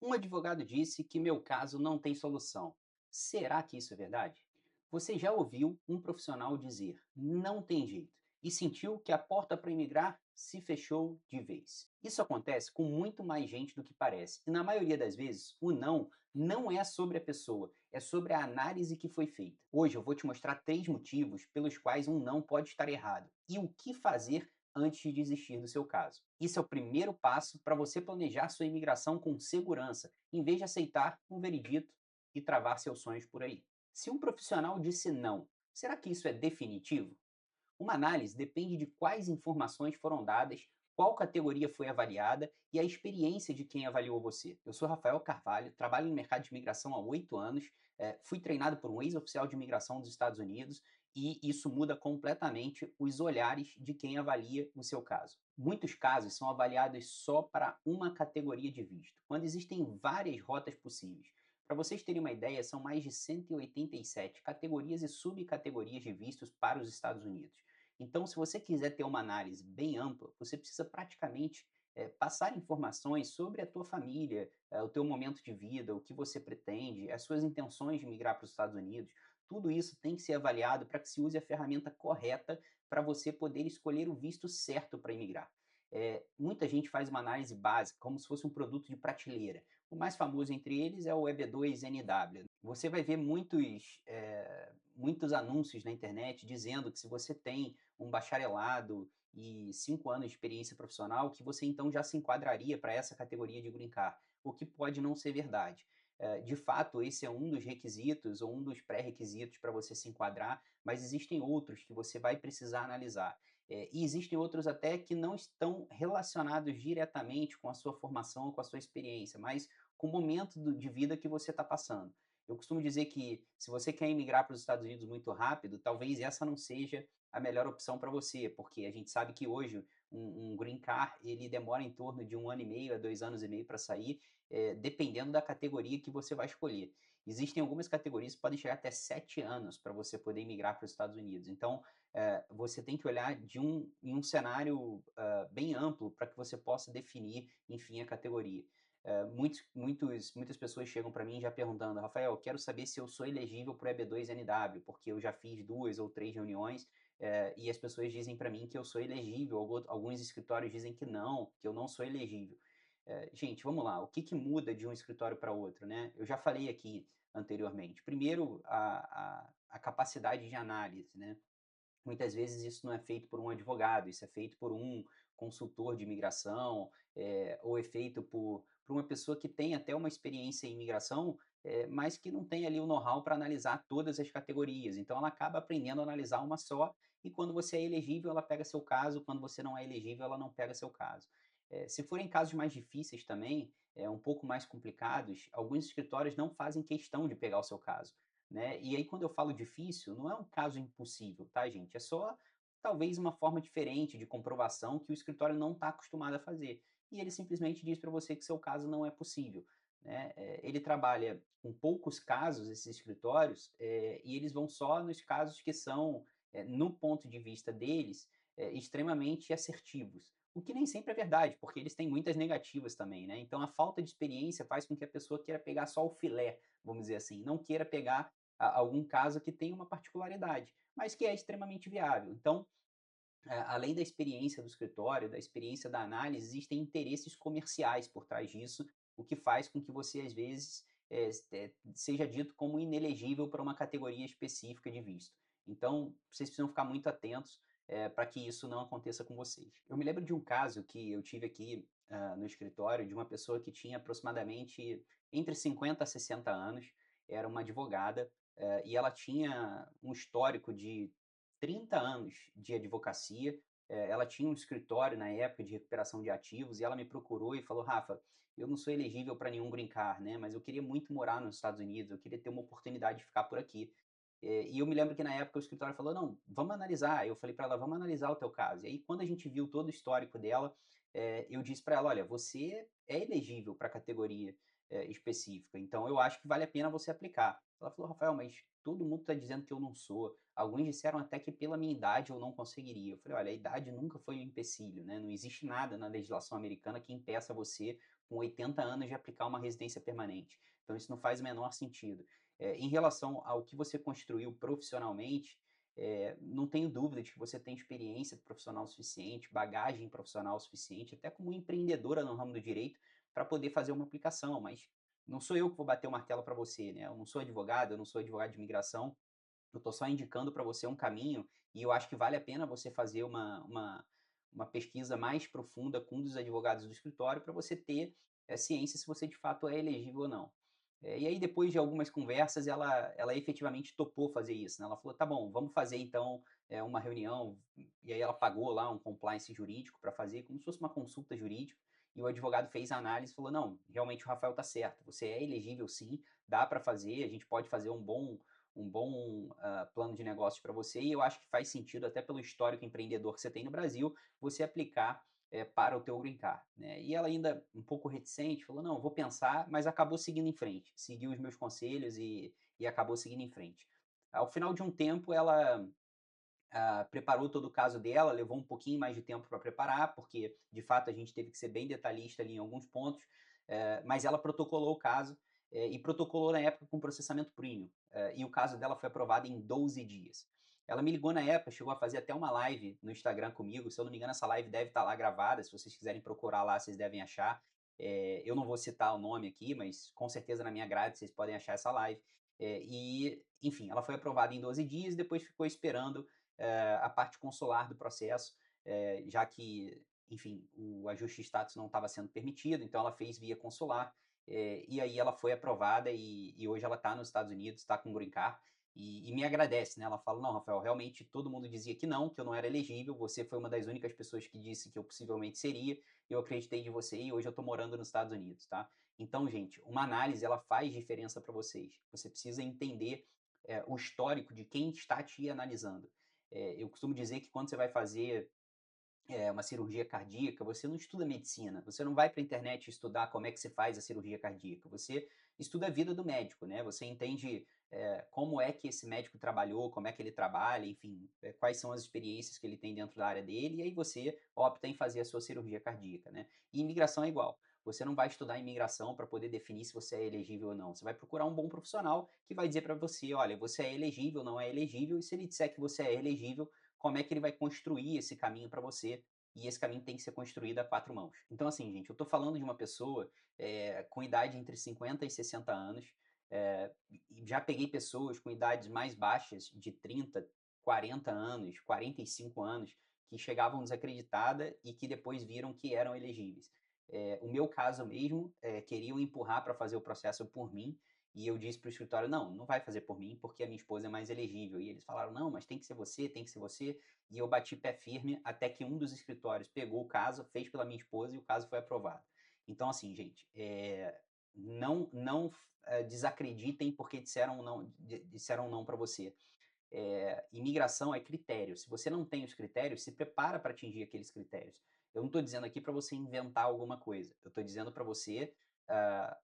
Um advogado disse que meu caso não tem solução. Será que isso é verdade? Você já ouviu um profissional dizer não tem jeito e sentiu que a porta para imigrar se fechou de vez? Isso acontece com muito mais gente do que parece. E na maioria das vezes, o não é sobre a pessoa, é sobre a análise que foi feita. Hoje eu vou te mostrar 3 motivos pelos quais um não pode estar errado e o que fazer antes de desistir do seu caso. Isso é o primeiro passo para você planejar sua imigração com segurança, em vez de aceitar um veredito e travar seus sonhos por aí. Se um profissional disse não, será que isso é definitivo? Uma análise depende de quais informações foram dadas, qual categoria foi avaliada e a experiência de quem avaliou você. Eu sou Rafael Carvalho, trabalho no mercado de imigração há 8 anos, fui treinado por um ex-oficial de imigração dos Estados Unidos e isso muda completamente os olhares de quem avalia o seu caso. Muitos casos são avaliados só para uma categoria de visto, quando existem várias rotas possíveis. Para vocês terem uma ideia, são mais de 187 categorias e subcategorias de vistos para os Estados Unidos. Então, se você quiser ter uma análise bem ampla, você precisa praticamente passar informações sobre a tua família, o teu momento de vida, o que você pretende, as suas intenções de migrar para os Estados Unidos. Tudo isso tem que ser avaliado para que se use a ferramenta correta para você poder escolher o visto certo para imigrar. Muita gente faz uma análise básica, como se fosse um produto de prateleira. O mais famoso entre eles é o EB2NW. Você vai ver muitos anúncios na internet dizendo que se você tem um bacharelado e 5 anos de experiência profissional, que você então já se enquadraria para essa categoria de green card, o que pode não ser verdade. De fato, esse é um dos requisitos ou um dos pré-requisitos para você se enquadrar, mas existem outros que você vai precisar analisar. E existem outros até que não estão relacionados diretamente com a sua formação ou com a sua experiência, mas com o momento de vida que você está passando. Eu costumo dizer que se você quer emigrar para os Estados Unidos muito rápido, talvez essa não seja a melhor opção para você, porque a gente sabe que hoje um green card ele demora em torno de 1 ano e meio a 2 anos e meio para sair, dependendo da categoria que você vai escolher. Existem algumas categorias que podem chegar até 7 anos para você poder migrar para os Estados Unidos. Então, você tem que olhar em um cenário bem amplo para que você possa definir, enfim, a categoria. Muitas pessoas chegam para mim já perguntando, Rafael, quero saber se eu sou elegível para o EB2NW, porque eu já fiz 2 ou 3 reuniões e as pessoas dizem para mim que eu sou elegível, alguns escritórios dizem que eu não sou elegível. Gente, vamos lá, o que, que muda de um escritório para outro, né? Eu já falei aqui anteriormente. Primeiro, a capacidade de análise, né? Muitas vezes isso não é feito por um advogado, isso é feito por um consultor de imigração, ou é feito por uma pessoa que tem até uma experiência em imigração, mas que não tem ali o know-how para analisar todas as categorias. Então ela acaba aprendendo a analisar uma só, e quando você é elegível, ela pega seu caso, quando você não é elegível, ela não pega seu caso. Se forem casos mais difíceis também, um pouco mais complicados, alguns escritórios não fazem questão de pegar o seu caso, né? E aí, quando eu falo difícil, não é um caso impossível, tá, gente? É só talvez uma forma diferente de comprovação que o escritório não está acostumado a fazer. E ele simplesmente diz para você que seu caso não é possível, né? Ele trabalha com poucos casos, esses escritórios, e eles vão só nos casos que são, no ponto de vista deles, extremamente assertivos. O que nem sempre é verdade, porque eles têm muitas negativas também, né? Então a falta de experiência faz com que a pessoa queira pegar só o filé, vamos dizer assim, não queira pegar algum caso que tem uma particularidade, mas que é extremamente viável. Então, além da experiência do escritório, da experiência da análise, existem interesses comerciais por trás disso, o que faz com que você, às vezes, seja dito como inelegível para uma categoria específica de visto. Então, vocês precisam ficar muito atentos para que isso não aconteça com vocês. Eu me lembro de um caso que eu tive aqui no escritório de uma pessoa que tinha aproximadamente entre 50 a 60 anos, era uma advogada, e ela tinha um histórico de 30 anos de advocacia. Ela tinha um escritório na época de recuperação de ativos e ela me procurou e falou: Rafa, eu não sou elegível para nenhum green card, né? Mas eu queria muito morar nos Estados Unidos, eu queria ter uma oportunidade de ficar por aqui. E eu me lembro que na época o escritório falou: não, vamos analisar. Eu falei para ela: vamos analisar o teu caso. E aí, quando a gente viu todo o histórico dela, eu disse para ela: olha, você é elegível para a categoria específica, então eu acho que vale a pena você aplicar. Ela falou: Rafael, mas todo mundo está dizendo que eu não sou. Alguns disseram até que pela minha idade eu não conseguiria. Eu falei: olha, a idade nunca foi um empecilho, né? Não existe nada na legislação americana que impeça você, com 80 anos de aplicar uma residência permanente. Então isso não faz o menor sentido. Em relação ao que você construiu profissionalmente, não tenho dúvida de que você tem experiência profissional suficiente, bagagem profissional suficiente, até como empreendedora no ramo do direito, para poder fazer uma aplicação, mas não sou eu que vou bater o martelo para você, né? Eu não sou advogado, eu não sou advogado de imigração, eu estou só indicando para você um caminho e eu acho que vale a pena você fazer uma pesquisa mais profunda com um dos advogados do escritório para você ter ciência se você de fato é elegível ou não. E aí, depois de algumas conversas, ela efetivamente topou fazer isso. Né? Ela falou: tá bom, vamos fazer então uma reunião. E aí, ela pagou lá um compliance jurídico para fazer, como se fosse uma consulta jurídica. E o advogado fez a análise e falou: não, realmente o Rafael está certo, você é elegível sim, dá para fazer, a gente pode fazer um bom plano de negócio para você. E eu acho que faz sentido, até pelo histórico empreendedor que você tem no Brasil, você aplicar para o teu green card, né? E ela ainda um pouco reticente falou, não, vou pensar, mas acabou seguindo em frente, seguiu os meus conselhos e acabou seguindo em frente. Ao final de um tempo, ela preparou todo o caso dela, levou um pouquinho mais de tempo para preparar, porque de fato a gente teve que ser bem detalhista ali em alguns pontos, mas ela protocolou o caso e protocolou na época com processamento premium, e o caso dela foi aprovado em 12 dias. Ela me ligou na época, chegou a fazer até uma live no Instagram comigo, se eu não me engano essa live deve estar lá gravada, se vocês quiserem procurar lá, vocês devem achar. Eu não vou citar o nome aqui, mas com certeza na minha grade vocês podem achar essa live. E, enfim, ela foi aprovada em 12 dias, depois ficou esperando a parte consular do processo, já que, enfim, o ajuste de status não estava sendo permitido, então ela fez via consular, e aí ela foi aprovada e hoje ela está nos Estados Unidos, está com green card, e me agradece, né? Ela fala, não, Rafael, realmente todo mundo dizia que eu não era elegível, você foi uma das únicas pessoas que disse que eu possivelmente seria, eu acreditei de você e hoje eu estou morando nos Estados Unidos, tá? Então, gente, uma análise, ela faz diferença para vocês. Você precisa entender o histórico de quem está te analisando. Eu costumo dizer que quando você vai fazer uma cirurgia cardíaca, você não estuda medicina, você não vai para a internet estudar como é que se faz a cirurgia cardíaca, você estuda a vida do médico, né? Você entende como é que esse médico trabalhou, como é que ele trabalha, enfim, quais são as experiências que ele tem dentro da área dele, e aí você opta em fazer a sua cirurgia cardíaca, né? E imigração é igual. Você não vai estudar imigração para poder definir se você é elegível ou não. Você vai procurar um bom profissional que vai dizer para você, olha, você é elegível, não é elegível, e se ele disser que você é elegível, como é que ele vai construir esse caminho para você, e esse caminho tem que ser construído a quatro mãos. Então, assim, gente, eu estou falando de uma pessoa com idade entre 50 e 60 anos, e já peguei pessoas com idades mais baixas, de 30, 40 anos, 45 anos, que chegavam desacreditada e que depois viram que eram elegíveis. O meu caso mesmo, queriam empurrar para fazer o processo por mim, e eu disse para o escritório, não, não vai fazer por mim, porque a minha esposa é mais elegível. E eles falaram, não, mas tem que ser você, tem que ser você. E eu bati pé firme até que um dos escritórios pegou o caso, fez pela minha esposa e o caso foi aprovado. Então, assim, gente, não desacreditem porque disseram não para você. Imigração é critério. Se você não tem os critérios, se prepara para atingir aqueles critérios. Eu não estou dizendo aqui para você inventar alguma coisa. Eu estou dizendo para você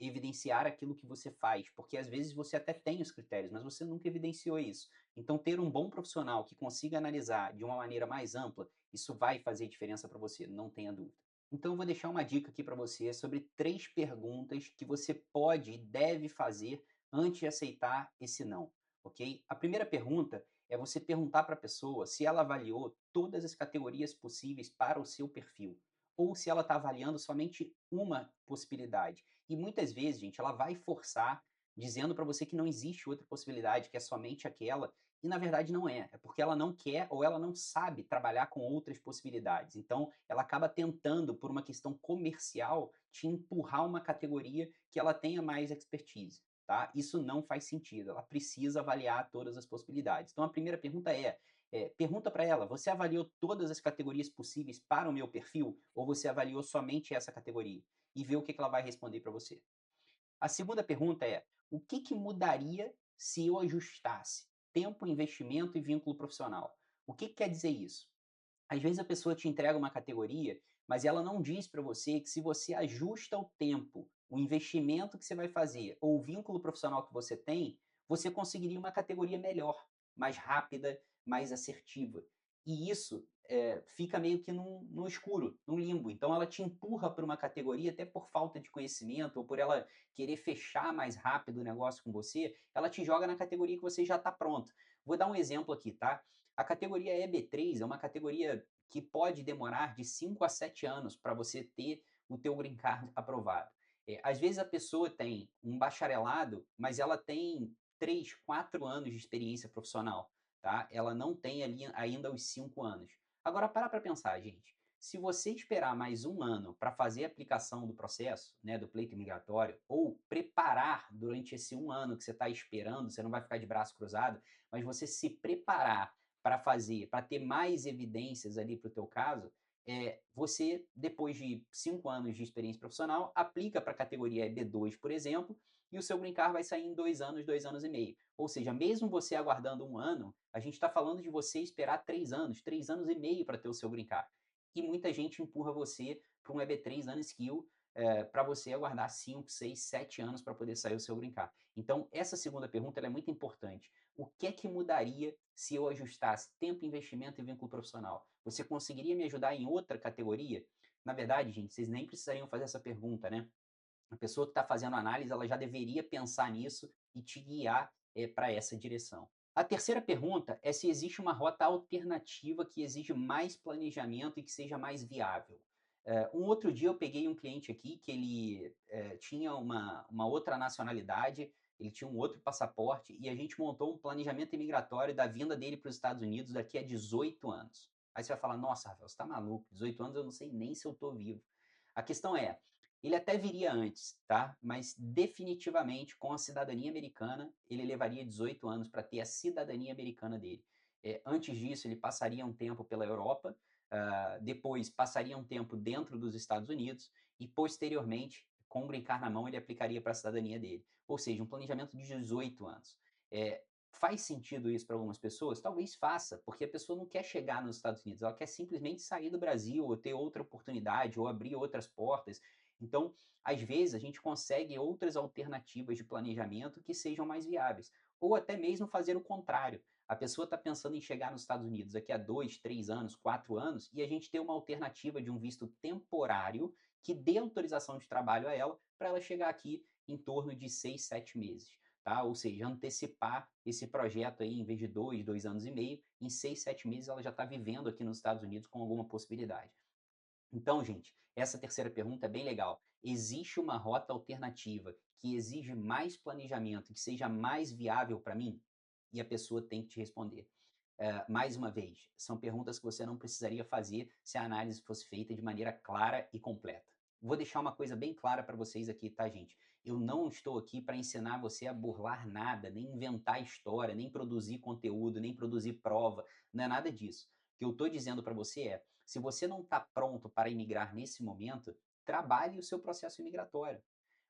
evidenciar aquilo que você faz, porque às vezes você até tem os critérios, mas você nunca evidenciou isso. Então, ter um bom profissional que consiga analisar de uma maneira mais ampla, isso vai fazer diferença para você, não tenha dúvida. Então, eu vou deixar uma dica aqui para você sobre 3 perguntas que você pode e deve fazer antes de aceitar esse não, ok? A primeira pergunta é você perguntar para a pessoa se ela avaliou todas as categorias possíveis para o seu perfil, ou se ela está avaliando somente uma possibilidade. E muitas vezes, gente, ela vai forçar dizendo para você que não existe outra possibilidade, que é somente aquela, e na verdade não é. É porque ela não quer ou ela não sabe trabalhar com outras possibilidades. Então, ela acaba tentando, por uma questão comercial, te empurrar uma categoria que ela tenha mais expertise. Tá? Isso não faz sentido. Ela precisa avaliar todas as possibilidades. Então, a primeira pergunta pergunta para ela: você avaliou todas as categorias possíveis para o meu perfil ou você avaliou somente essa categoria? E vê o que ela vai responder para você. A segunda pergunta é: o que mudaria se eu ajustasse tempo, investimento e vínculo profissional? O que quer dizer isso? Às vezes a pessoa te entrega uma categoria, mas ela não diz para você que se você ajusta o tempo, o investimento que você vai fazer ou o vínculo profissional que você tem, você conseguiria uma categoria melhor, mais rápida, mais assertiva. E isso fica meio que no escuro, no limbo. Então ela te empurra para uma categoria, até por falta de conhecimento, ou por ela querer fechar mais rápido o negócio com você, ela te joga na categoria que você já está pronto. Vou dar um exemplo aqui, tá? A categoria EB3 é uma categoria que pode demorar de 5 a 7 anos para você ter o teu green card aprovado. Às vezes a pessoa tem um bacharelado, mas ela tem 3, 4 anos de experiência profissional, tá? Ela não tem ali ainda os 5 anos. Agora para pensar, gente. Se você esperar mais um ano para fazer a aplicação do processo, né, do pleito migratório, ou preparar durante esse um ano que você está esperando, você não vai ficar de braço cruzado, mas você se preparar para fazer, para ter mais evidências ali para o teu caso, você, depois de 5 anos de experiência profissional, aplica para a categoria B2, por exemplo, e o seu green card vai sair em 2 anos e meio. Ou seja, mesmo você aguardando um ano, a gente está falando de você esperar 3 anos e meio para ter o seu green card. E muita gente empurra você para um EB3 unskill para você aguardar 5, 6, 7 anos para poder sair o seu green card. Então, essa segunda pergunta é muito importante. O que é que mudaria se eu ajustasse tempo, investimento e vínculo profissional? Você conseguiria me ajudar em outra categoria? Na verdade, gente, vocês nem precisariam fazer essa pergunta, né? A pessoa que está fazendo análise, ela já deveria pensar nisso e te guiar para essa direção. A terceira pergunta é se existe uma rota alternativa que exige mais planejamento e que seja mais viável. Um outro dia eu peguei um cliente aqui que ele tinha uma outra nacionalidade, ele tinha um outro passaporte e a gente montou um planejamento imigratório da vinda dele para os Estados Unidos daqui a 18 anos. Aí você vai falar, nossa, Rafael, você está maluco, 18 anos eu não sei nem se eu estou vivo. A questão é, ele até viria antes, tá? Mas definitivamente com a cidadania americana, ele levaria 18 anos para ter a cidadania americana dele. Antes disso, ele passaria um tempo pela Europa, depois passaria um tempo dentro dos Estados Unidos e posteriormente, com o green card na mão, ele aplicaria para a cidadania dele. Ou seja, um planejamento de 18 anos. Faz sentido isso para algumas pessoas? Talvez faça, porque a pessoa não quer chegar nos Estados Unidos, ela quer simplesmente sair do Brasil ou ter outra oportunidade ou abrir outras portas. Então, às vezes, a gente consegue outras alternativas de planejamento que sejam mais viáveis. Ou até mesmo fazer o contrário. A pessoa está pensando em chegar nos Estados Unidos daqui a 2, 3 anos, 4 anos, e a gente ter uma alternativa de um visto temporário que dê autorização de trabalho a ela para ela chegar aqui em torno de 6, 7 meses. Tá? Ou seja, antecipar esse projeto aí, em vez de 2 anos e meio, em 6, 7 meses ela já está vivendo aqui nos Estados Unidos com alguma possibilidade. Então, gente, essa terceira pergunta é bem legal. Existe uma rota alternativa que exige mais planejamento, que seja mais viável para mim? E a pessoa tem que te responder. Mais uma vez, são perguntas que você não precisaria fazer se a análise fosse feita de maneira clara e completa. Vou deixar uma coisa bem clara para vocês aqui, tá, gente? Eu não estou aqui para ensinar você a burlar nada, nem inventar história, nem produzir conteúdo, nem produzir prova, não é nada disso. O que eu estou dizendo para você é, se você não está pronto para imigrar nesse momento, trabalhe o seu processo imigratório.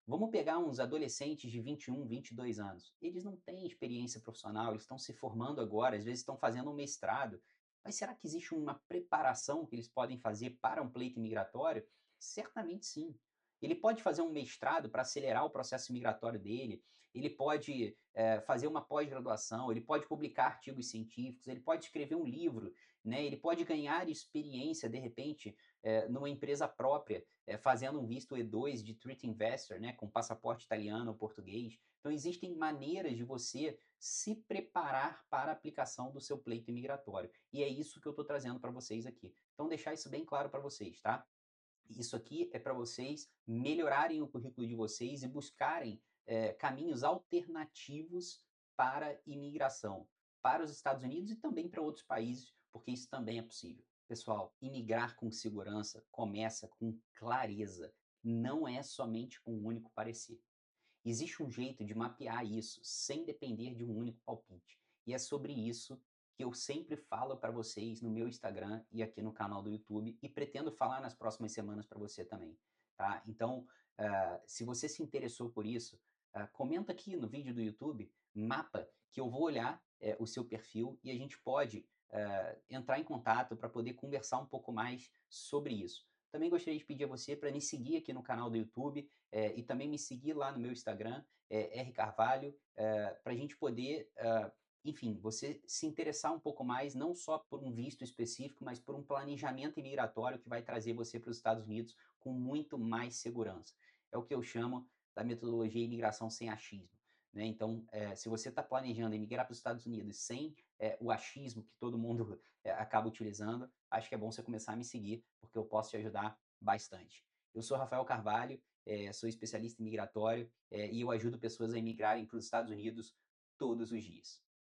Vamos pegar uns adolescentes de 21, 22 anos. Eles não têm experiência profissional, eles estão se formando agora, às vezes estão fazendo um mestrado. Mas será que existe uma preparação que eles podem fazer para um pleito migratório? Certamente sim. Ele pode fazer um mestrado para acelerar o processo migratório dele, ele pode fazer uma pós-graduação, ele pode publicar artigos científicos, ele pode escrever um livro, né? Ele pode ganhar experiência, de repente, numa empresa própria, fazendo um visto E2 de Treat Investor, né, com passaporte italiano ou português. Então, existem maneiras de você se preparar para a aplicação do seu pleito imigratório. E é isso que eu estou trazendo para vocês aqui. Então, deixar isso bem claro para vocês, tá? Isso aqui é para vocês melhorarem o currículo de vocês e buscarem caminhos alternativos para imigração para os Estados Unidos e também para outros países, porque isso também é possível. Pessoal, imigrar com segurança começa com clareza, não é somente com um único parecer. Existe um jeito de mapear isso sem depender de um único palpite. E é sobre isso que eu sempre falo para vocês no meu Instagram e aqui no canal do YouTube e pretendo falar nas próximas semanas para você também, tá? Então, se você se interessou por isso, comenta aqui no vídeo do YouTube, mapa, que eu vou olhar o seu perfil e a gente pode entrar em contato para poder conversar um pouco mais sobre isso. Também gostaria de pedir a você para me seguir aqui no canal do YouTube e também me seguir lá no meu Instagram, R Carvalho, para a gente poder enfim, você se interessar um pouco mais, não só por um visto específico, mas por um planejamento imigratório que vai trazer você para os Estados Unidos com muito mais segurança. É o que eu chamo da metodologia imigração sem achismo. Né? Então, se você está planejando emigrar para os Estados Unidos sem o achismo que todo mundo acaba utilizando, acho que é bom você começar a me seguir, porque eu posso te ajudar bastante. Eu sou Rafael Carvalho, sou especialista em migratório e eu ajudo pessoas a emigrarem para os Estados Unidos todos os dias.